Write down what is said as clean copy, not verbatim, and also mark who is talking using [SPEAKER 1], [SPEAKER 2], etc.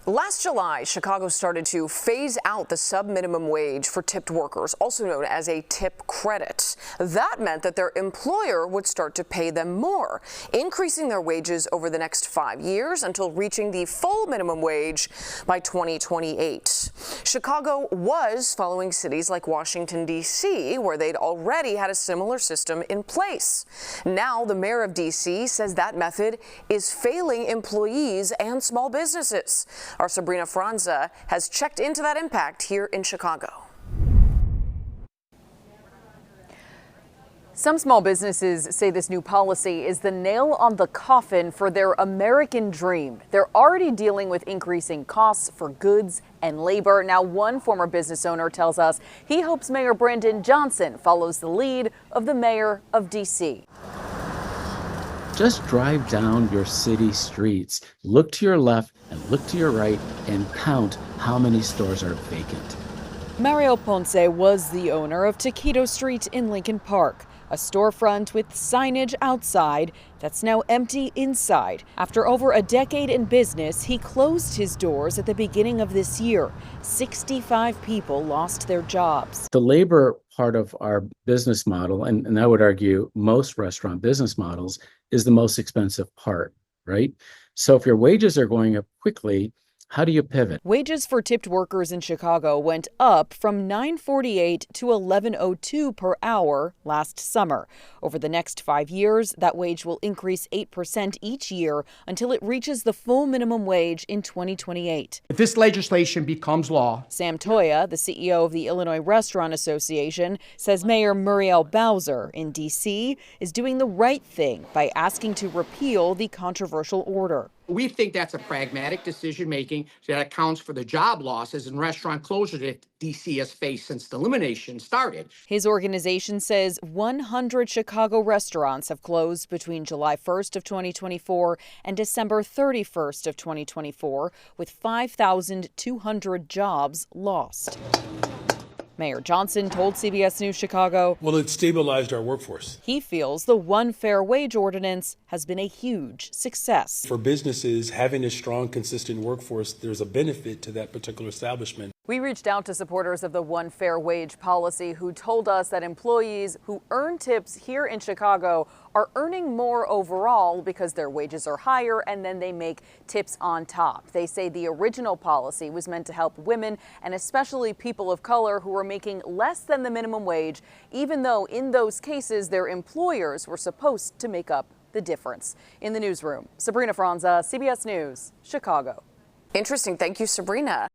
[SPEAKER 1] Last July, Chicago started to phase out the sub-minimum wage for tipped workers, also known as a tip credit. That meant that their employer would start to pay them more, increasing their wages over the next 5 years until reaching the full minimum wage by 2028. Chicago was following cities like Washington, D.C., where they'd already had a similar system in place. Now, the mayor of D.C. says that method is failing employees and small businesses. Our Sabrina Franza has checked into that impact here in Chicago.
[SPEAKER 2] Some small businesses say this new policy is the nail on the coffin for their American dream. They're already dealing with increasing costs for goods and labor. Now, one former business owner tells us he hopes Mayor Brandon Johnson follows the lead of the mayor of D.C.
[SPEAKER 3] Just drive down your city streets, look to your left and look to your right, and count how many stores are vacant.
[SPEAKER 2] Muriel Bowser was the owner of Taquito Street in Lincoln Park, a storefront with signage outside that's now empty inside. After over a decade in business, he closed his doors at the beginning of this year. 65 people lost their jobs.
[SPEAKER 3] The labor part of our business model, and I would argue most restaurant business models, is the most expensive part, right? So if your wages are going up quickly, how do you pivot?
[SPEAKER 2] Wages for tipped workers in Chicago went up from $9.48 to $11.02 per hour last summer. Over the next 5 years, that wage will increase 8% each year until it reaches the full minimum wage in 2028.
[SPEAKER 4] If this legislation becomes law,
[SPEAKER 2] Sam Toya, the CEO of the Illinois Restaurant Association, says Mayor Muriel Bowser in D.C. is doing the right thing by asking to repeal the controversial order.
[SPEAKER 4] we think that's a pragmatic decision-making that accounts for the job losses and restaurant closures that D.C. has faced since the elimination started.
[SPEAKER 2] His organization says 100 Chicago restaurants have closed between July 1st of 2024 and December 31st of 2024, with 5,200 jobs lost. Mayor Johnson told CBS News Chicago,
[SPEAKER 5] well, it stabilized our workforce.
[SPEAKER 2] He feels the One Fair Wage ordinance has been a huge success.
[SPEAKER 5] For businesses, having a strong, consistent workforce, there's a benefit to that particular establishment.
[SPEAKER 2] We reached out to supporters of the One Fair Wage policy who told us that employees who earn tips here in Chicago are earning more overall because their wages are higher and then they make tips on top. They say the original policy was meant to help women and especially people of color who were making less than the minimum wage, even though in those cases their employers were supposed to make up the difference. In the newsroom, Sabrina Franza, CBS News, Chicago.
[SPEAKER 1] Interesting. Thank you, Sabrina.